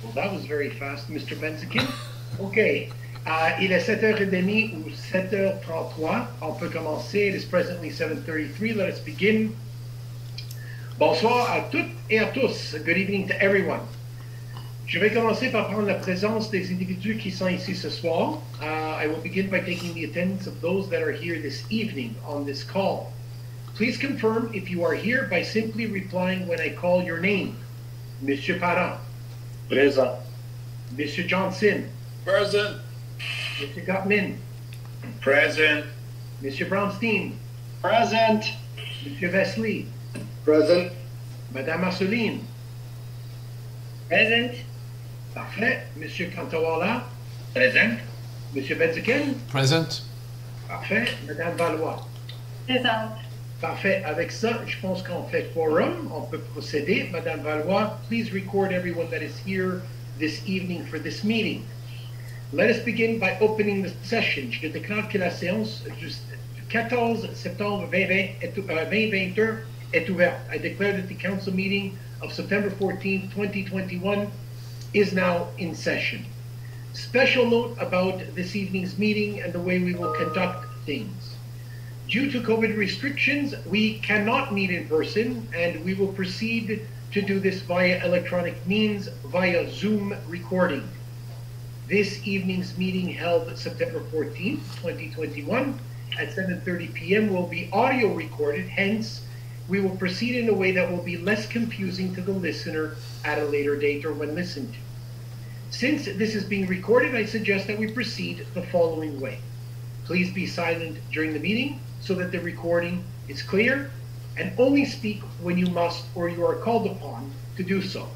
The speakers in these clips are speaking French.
Well, that was very fast, Mr. Benzikin. OK. Il est 7h30 ou 7h33. On peut commencer. It is presently 7:33. Let us begin. Bonsoir à toutes et à tous. Good evening to everyone. Je vais commencer par prendre la présence des individus qui sont ici ce soir. I will begin by taking the attendance of those that are here this evening on this call. Please confirm if you are here by simply replying when I call your name. Monsieur Parent. Présent. Monsieur Johnson. Present. Monsieur Gottman. Present. Monsieur Brownstein. Present. Monsieur Wesley. Present. Madame Marceline. Present. Parfait. Monsieur Cantawala. Present. Monsieur Benziken. Present. Parfait. Madame Valois. Présente. Parfait. Avec ça, je pense qu'on fait quorum. On peut procéder. Madame Valois, please record everyone that is here this evening for this meeting. Let us begin by opening the session. Je déclare que la séance du 14 septembre 2021 est ouverte. I declare that the council meeting of September 14, 2021 is now in session. Special note about this evening's meeting and the way we will conduct things. Due to COVID restrictions, we cannot meet in person, and we will proceed to do this via electronic means, via Zoom recording. This evening's meeting held September 14th, 2021 at 7:30 p.m. will be audio recorded, hence we will proceed in a way that will be less confusing to the listener at a later date or when listened to. Since this is being recorded, I suggest that we proceed the following way. Please be silent during the meeting so that the recording is clear, and only speak when you must or you are called upon to do so.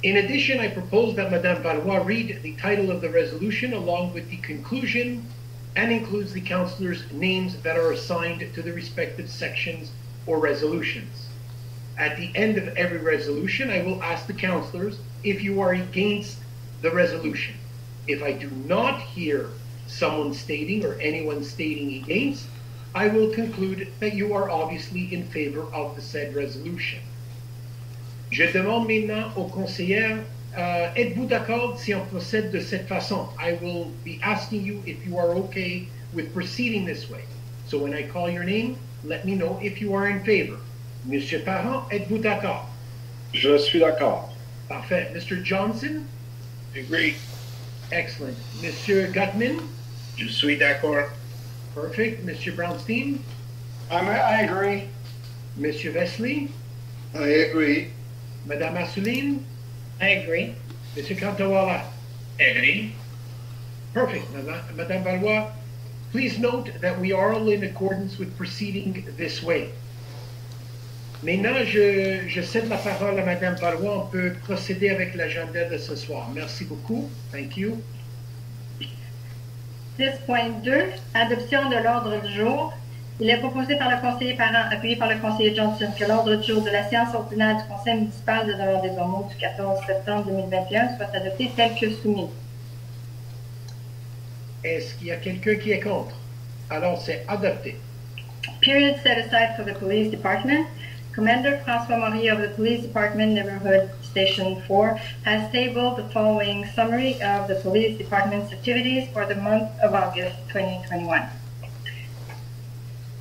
In addition, I propose that Madame Valois read the title of the resolution along with the conclusion and includes the councillors' names that are assigned to the respective sections or resolutions. At the end of every resolution, I will ask the councillors if you are against the resolution. If I do not hear someone stating or anyone stating against, I will conclude that you are obviously in favor of the said resolution. Je demande maintenant aux conseillères, êtes-vous d'accord si on procède de cette façon? I will be asking you if you are okay with proceeding this way. So when I call your name, let me know if you are in favor. Monsieur Parent, êtes-vous d'accord? Je suis d'accord. Parfait. Mr. Johnson? Agree. Excellent. Monsieur Gottman? Je suis d'accord. Perfect. Monsieur Brownstein? I agree. Monsieur Wesley? I agree. Madame Assouline? I agree. Monsieur Cantawala? Agree. Perfect. Madame Valois, please note that we are all in accordance with proceeding this way. Maintenant, je cède la parole à Madame Valois. On peut procéder avec l'agenda de ce soir. Merci beaucoup. Thank you. 10.2, adoption de l'ordre du jour. Il est proposé par le conseiller Parent, appuyé par le conseiller Johnson, que l'ordre du jour de la séance ordinaire du Conseil municipal de Dollard-des-Ormeaux du 14 septembre 2021 soit adopté tel que soumis. Est-ce qu'il y a quelqu'un qui est contre? Alors, c'est adopté. Period set aside for the police department. Commander François Maury of the Police Department Neighborhood Station 4 has tabled the following summary of the police department's activities for the month of August 2021.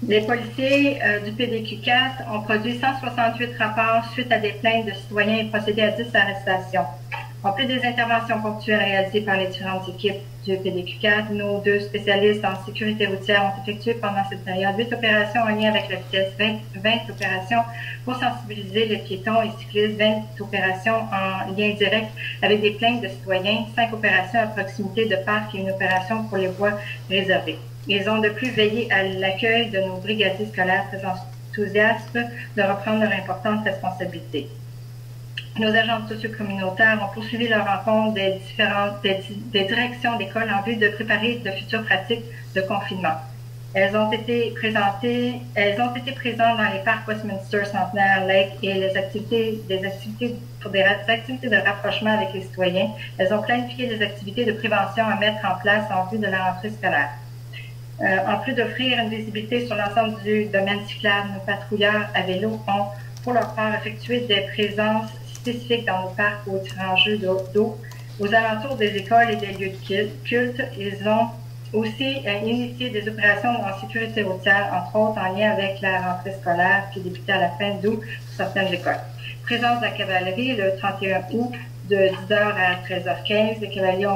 Les policiers du PDQ-4 ont produit 168 rapports suite à des plaintes de citoyens et procédé à 10 arrestations. En plus des interventions ponctuelles réalisées par les différentes équipes du PDQ-4, nos 2 spécialistes en sécurité routière ont effectué pendant cette période 8 opérations en lien avec la vitesse, 20 opérations pour sensibiliser les piétons et cyclistes, 20 opérations en lien direct avec des plaintes de citoyens, 5 opérations à proximité de parcs et une opération pour les voies réservées. Ils ont de plus veillé à l'accueil de nos brigadiers scolaires très enthousiastes de reprendre leur importante responsabilité. Nos agents socio-communautaires ont poursuivi leur rencontre des directions d'école en vue de préparer de futures pratiques de confinement. Elles ont été présentes dans les parcs Westminster, Centenaire, Lake et des activités de rapprochement avec les citoyens. Elles ont planifié des activités de prévention à mettre en place en vue de la rentrée scolaire. En plus d'offrir une visibilité sur l'ensemble du domaine cyclable, nos patrouilleurs à vélo ont, pour leur part, effectué des présences spécifiques dans nos parcs aux tirants jeux d'eau, aux alentours des écoles et des lieux de culte. Ils ont aussi initié des opérations en sécurité routière, entre autres en lien avec la rentrée scolaire qui débutait à la fin d'août pour certaines écoles. Présence de la cavalerie le 31 août de 10h à 13h15. Les cavaliers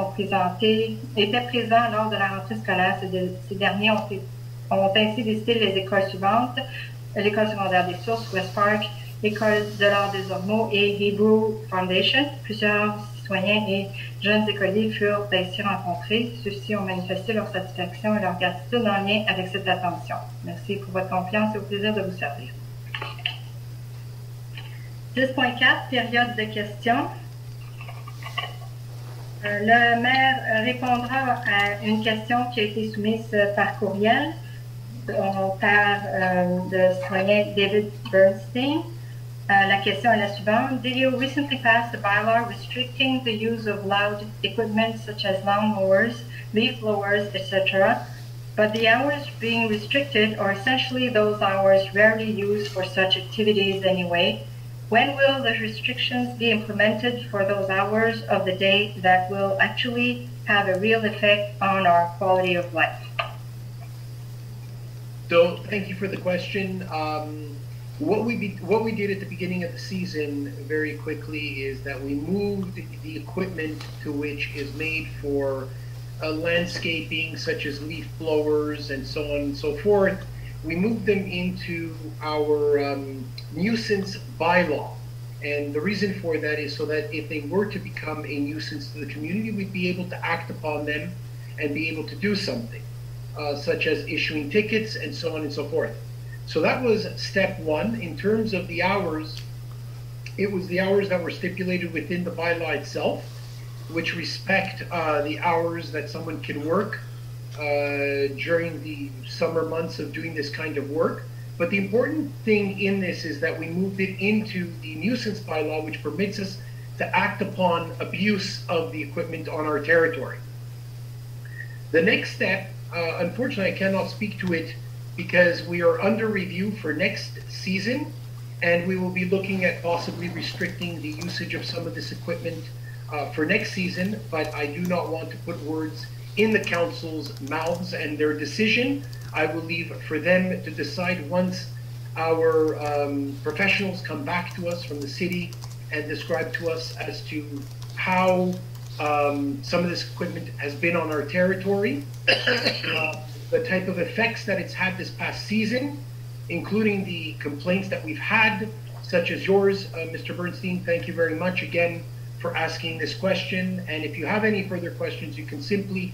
étaient présents lors de la rentrée scolaire. Ces derniers ont ainsi visité les écoles suivantes: l'école secondaire des Sources, West Park, l'école Dollard-des-Ormeaux et Hebrew Foundation. Plusieurs citoyens et jeunes écoliers furent ainsi rencontrés. Ceux-ci ont manifesté leur satisfaction et leur gratitude en lien avec cette attention. Merci pour votre confiance et au plaisir de vous servir. 10.4, période de questions. Le maire répondra à une question qui a été soumise par courriel par le citoyen David Bernstein. La question est la suivante. Did you recently pass a bylaw restricting the use of loud equipment such as lawn mowers, leaf blowers, etc., but the hours being restricted are essentially those hours rarely used for such activities anyway? When will the restrictions be implemented for those hours of the day that will actually have a real effect on our quality of life? So, thank you for the question. What we did at the beginning of the season very quickly is that we moved the equipment to which is made for landscaping, such as leaf blowers and so on and so forth. We moved them into our nuisance bylaw. And the reason for that is so that if they were to become a nuisance to the community, we'd be able to act upon them and be able to do something, such as issuing tickets and so on and so forth. So that was step one. In terms of the hours, it was the hours that were stipulated within the bylaw itself, which respect the hours that someone can work during the summer months of doing this kind of work. But the important thing in this is that we moved it into the nuisance bylaw, which permits us to act upon abuse of the equipment on our territory. The next step, unfortunately, I cannot speak to it because we are under review for next season, and we will be looking at possibly restricting the usage of some of this equipment for next season, but I do not want to put words in the council's mouths, and their decision I will leave for them to decide once our professionals come back to us from the city and describe to us as to how some of this equipment has been on our territory, the type of effects that it's had this past season, including the complaints that we've had, such as yours, Mr. Bernstein. Thank you very much again for asking this question. And if you have any further questions, you can simply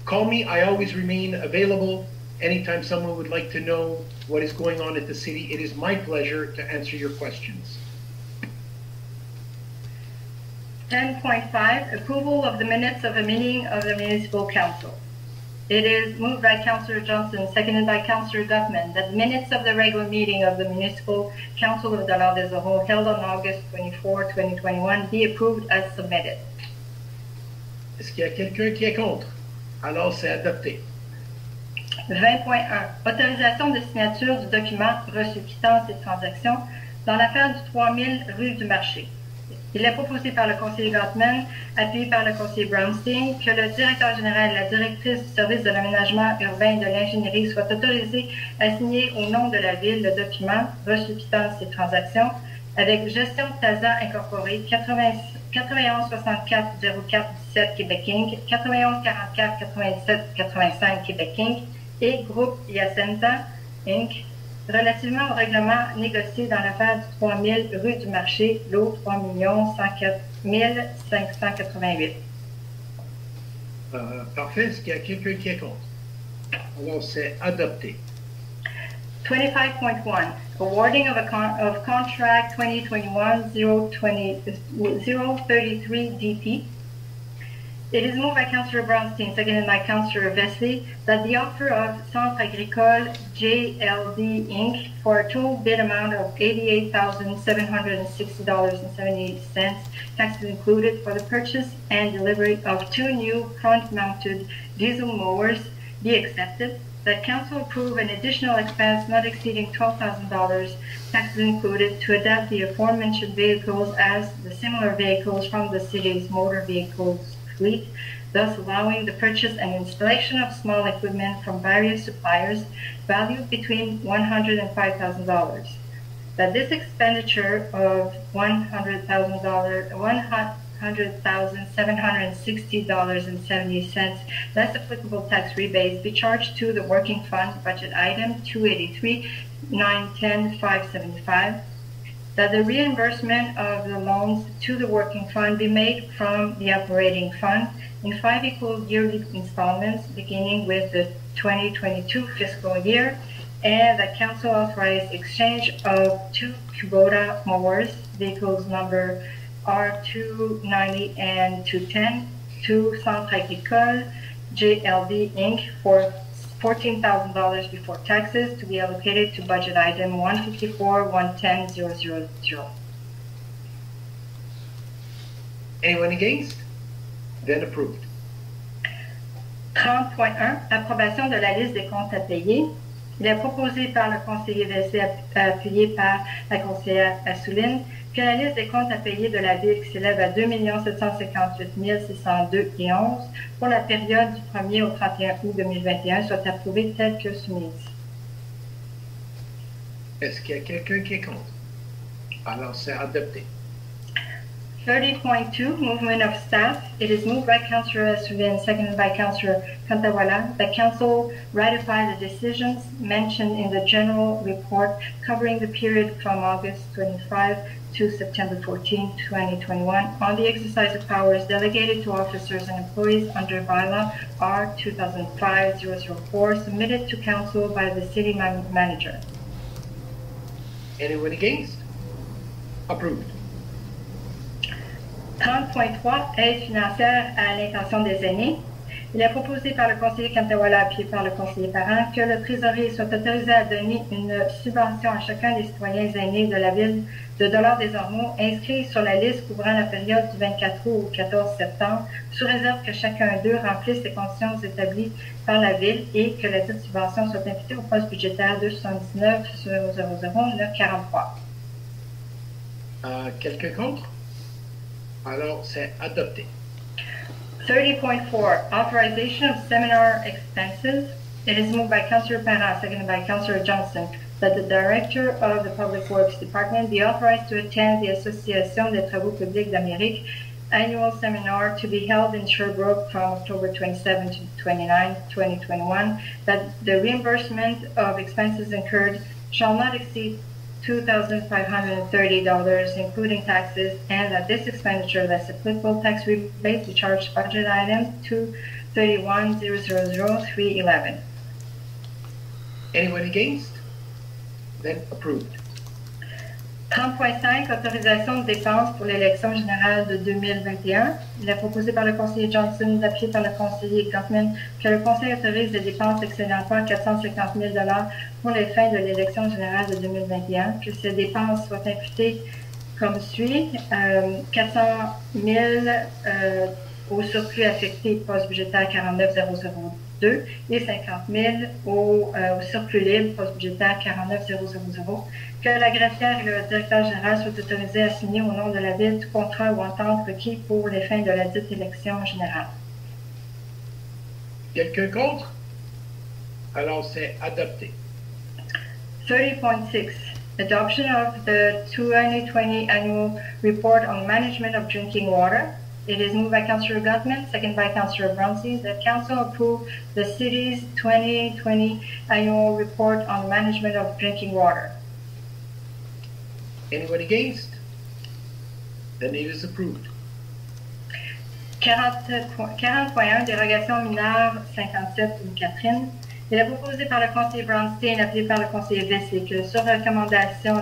call me. I always remain available anytime someone would like to know what is going on at the city. It is my pleasure to answer your questions. 10.5, approval of the minutes of a meeting of the Municipal Council. It is moved by Councillor Johnson, seconded by Councillor Duffman, that the minutes of the regular meeting of the Municipal Council of Dollard-des-Ormeaux held on August 24, 2021 be approved as submitted. Est-ce qu'il y a quelqu'un qui est contre? Alors, c'est adopté. 20.1, autorisation de signature du document reçu quittance et transaction dans l'affaire du 3000 rue du Marché. Il est proposé par le conseiller Gottman, appuyé par le conseiller Brownstein, que le directeur général et la directrice du service de l'aménagement urbain et de l'ingénierie soient autorisés à signer au nom de la ville le document reçu quittance et transaction avec Gestion TASA Incorporée 91 64 04 17 Québec Inc., 91 44 97 85 Québec Inc. et Groupe Yacenta Inc. relativement au règlement négocié dans l'affaire du 3000 rue du Marché, lot 3 104 588. Parfait. Est-ce qu'il y a quelqu'un qui est contre? Alors, c'est adopté. 25.1, awarding of contract 2021-033 DP. It is moved by Councillor Brownstein, seconded by Councillor Vesley, that the offer of Centre Agricole JLD Inc. for a total bid amount of $88,760.78, taxes included, for the purchase and delivery of 2 new front-mounted diesel mowers be accepted. that council approve an additional expense not exceeding $12,000, taxes included, to adapt the aforementioned vehicles as the similar vehicles from the city's motor vehicles fleet, thus allowing the purchase and installation of small equipment from various suppliers valued between $100,000 and $5,000. That this expenditure of $100,760.70 less applicable tax rebates be charged to the working fund budget item 283-910-575. That the reimbursement of the loans to the working fund be made from the operating fund in 5 equal yearly installments beginning with the 2022 fiscal year, and the council authorized exchange of 2 Kubota mowers, vehicles number R290 and 210, to Centre Agricole JLB Inc. for $14,000 before taxes to be allocated to budget item 154-110-000. Anyone against? Then approved. 30.1, approbation de la liste des comptes à payer. Il est proposé par le conseiller Vessé, appuyé par la conseillère Assouline, que la liste des comptes à payer de la Ville, qui s'élève à 2 758 602,11 pour la période du 1er au 31 août 2021, soit approuvée telle que soumise. Est-ce qu'il y a quelqu'un qui est contre? Alors, c'est adopté. 30.2, movement of staff. It is moved by Councillor Assouline, seconded by Councillor Cantawala, that Council ratify the decisions mentioned in the general report covering the period from August 25 to September 14, 2021, on the exercise of powers delegated to officers and employees under bylaw R 2005-004, submitted to Council by the City Manager. Anyone against? Approved. 30.3, aide financière à l'intention des aînés. Il est proposé par le conseiller Cantawala, appuyé par le conseiller Parent, que le trésorier soit autorisé à donner une subvention à chacun des citoyens aînés de la ville de Dollard-des-Ormeaux inscrits sur la liste couvrant la période du 24 août au 14 septembre, sous réserve que chacun d'eux remplisse les conditions établies par la ville et que la dite subvention soit imputée au poste budgétaire 279 943. Quelqu'un contre? Alors, c'est adopté. 30.4, authorization of seminar expenses. It is moved by Councillor Parent, seconded by Councillor Johnson, that the Director of the Public Works Department be authorized to attend the Association des Travaux Publics d'Amérique annual seminar to be held in Sherbrooke from October 27 to 29, 2021, that the reimbursement of expenses incurred shall not exceed $2,530, including taxes, and that this expenditure less applicable tax rebate to charge budget item 231-000-311. Anyone against? Then approved. 30.5, autorisation de dépenses pour l'élection générale de 2021. Il est proposé par le conseiller Johnson, appuyé par le conseiller Gottman, que le conseil autorise les dépenses excédant pas $450 000 pour les fins de l'élection générale de 2021, que ces dépenses soient imputées comme suit: 400 000 au surplus affecté poste budgétaire 49002 et 50 000 au surplus libre poste budgétaire 49000. Que la greffière et le directeur général soient autorisés à signer au nom de la Ville tout contrat ou entente requis pour les fins de la dite élection générale. Quelqu'un contre? Alors, c'est adopté. 30.6, adoption of the 2020 annual report on management of drinking water. It is moved by Councillor Gottman, second by Councillor Bronte, that Council approve the city's 2020 annual report on management of drinking water. Anyone against? Then it is approved. 40.1, dérogation mineure 57 une Catherine. Il est proposé par le conseiller Brownstein, appuyé par le conseiller Vessé, que sur la recommandation du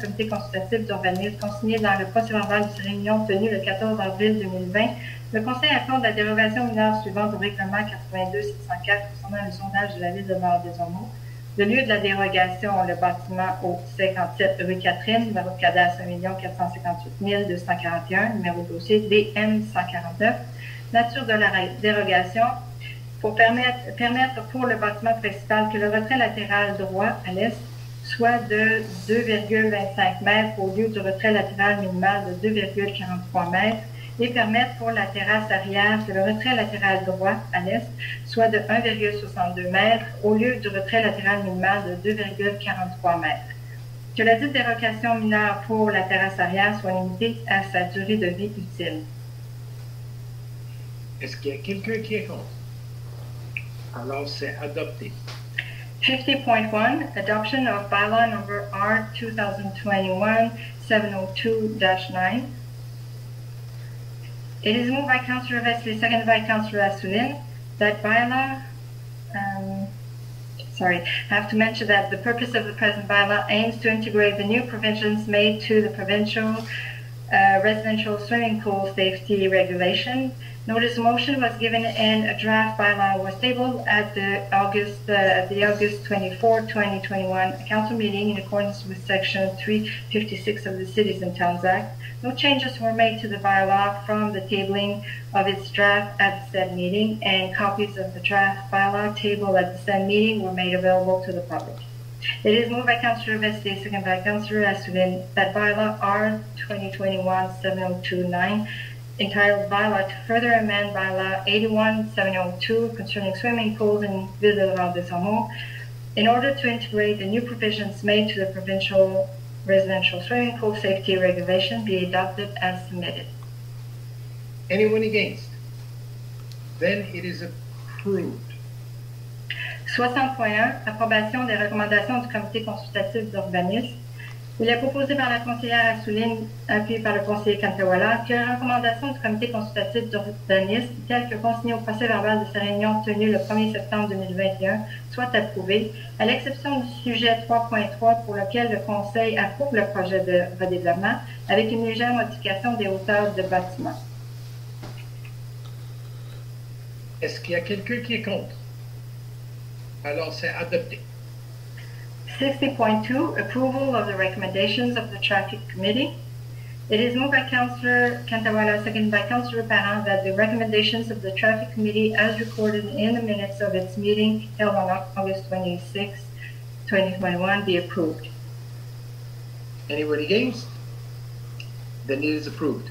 comité consultatif d'urbanisme consigné dans le procès-verbal de réunion tenue le 14 avril 2020, le conseil accorde la dérogation mineure suivante au règlement 82-704 concernant le sondage de la ville de Dollard-des-Ormeaux. Le lieu de la dérogation, le bâtiment au 57 rue Catherine, numéro de cadastre 1 458 241, numéro de dossier DM 149. Nature de la dérogation, pour permettre pour le bâtiment principal que le retrait latéral droit à l'est soit de 2,25 mètres au lieu du retrait latéral minimal de 2,43 mètres et permettre pour la terrasse arrière que le retrait latéral droit à l'est soit de 1,62 mètres au lieu du retrait latéral minimal de 2,43 mètres. Que la dite dérogation mineure pour la terrasse arrière soit limitée à sa durée de vie utile. Est-ce qu'il y a quelqu'un qui est contre? Alors, c'est adopté. 50.1 Adoption of Bylaw Number R 2021-702-9. It is moved by Councillor Vesely, seconded by Councillor Assouline, that bylaw, I have to mention that the purpose of the present bylaw aims to integrate the new provisions made to the provincial residential swimming pool safety regulation. Notice motion was given and a draft bylaw was tabled at the August 24, 2021 council meeting in accordance with section 356 of the Cities and Towns Act. No changes were made to the bylaw from the tabling of its draft at the said meeting, and copies of the draft bylaw tabled at the said meeting were made available to the public. It is moved by Councillor Vesely, second by Councillor Assouline, that bylaw R 2021-702-9, entitled Bylaw to further amend Bylaw 81-702 concerning swimming pools in Ville de Dollard-des-Ormeaux, in order to integrate the new provisions made to the provincial residential swimming pool safety regulation, be adopted as submitted. Anyone against? Then it is approved. 60.1 Approbation des recommandations du comité consultatif d'urbanisme. Il est proposé par la conseillère Assouline, appuyé par le conseiller Kantawala, que la recommandation du comité consultatif d'urbanisme, telle que consignée au procès-verbal de sa réunion tenue le 1er septembre 2021, soit approuvée, à l'exception du sujet 3.3 pour lequel le conseil approuve le projet de redéveloppement avec une légère modification des hauteurs de bâtiments. Est-ce qu'il y a quelqu'un qui est contre? Alors, c'est adopté. 60.2 Approval of the recommendations of the Traffic Committee. It is moved by Councillor Kantawala, seconded by Councillor Parent, that the recommendations of the Traffic Committee, as recorded in the minutes of its meeting held on August 26, 2021, be approved. Anybody against? Then it is approved.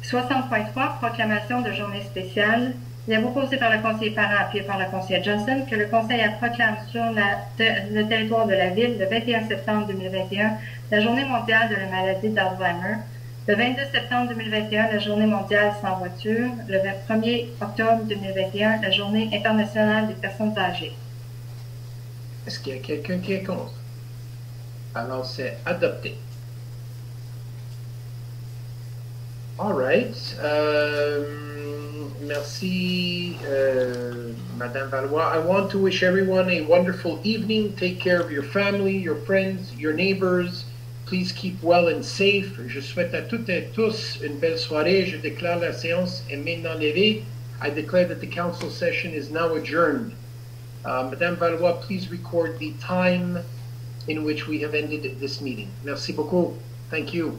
60.3 Proclamation de journée spéciale. Il est proposé par le conseiller Parent, appuyé par le conseiller Johnson, que le conseil proclame sur le territoire de la ville le 21 septembre 2021 la journée mondiale de la maladie d'Alzheimer, le 22 septembre 2021 la journée mondiale sans voiture, le 1er octobre 2021 la journée internationale des personnes âgées. Est-ce qu'il y a quelqu'un qui est contre? Alors, c'est adopté. All right. Merci, Madame Valois. I want to wish everyone a wonderful evening. Take care of your family, your friends, your neighbors. Please keep well and safe. Je souhaite à toutes et tous une belle soirée. Je déclare la séance est maintenant levée. I declare that the council session is now adjourned. Madame Valois, please record the time in which we have ended this meeting. Merci beaucoup. Thank you.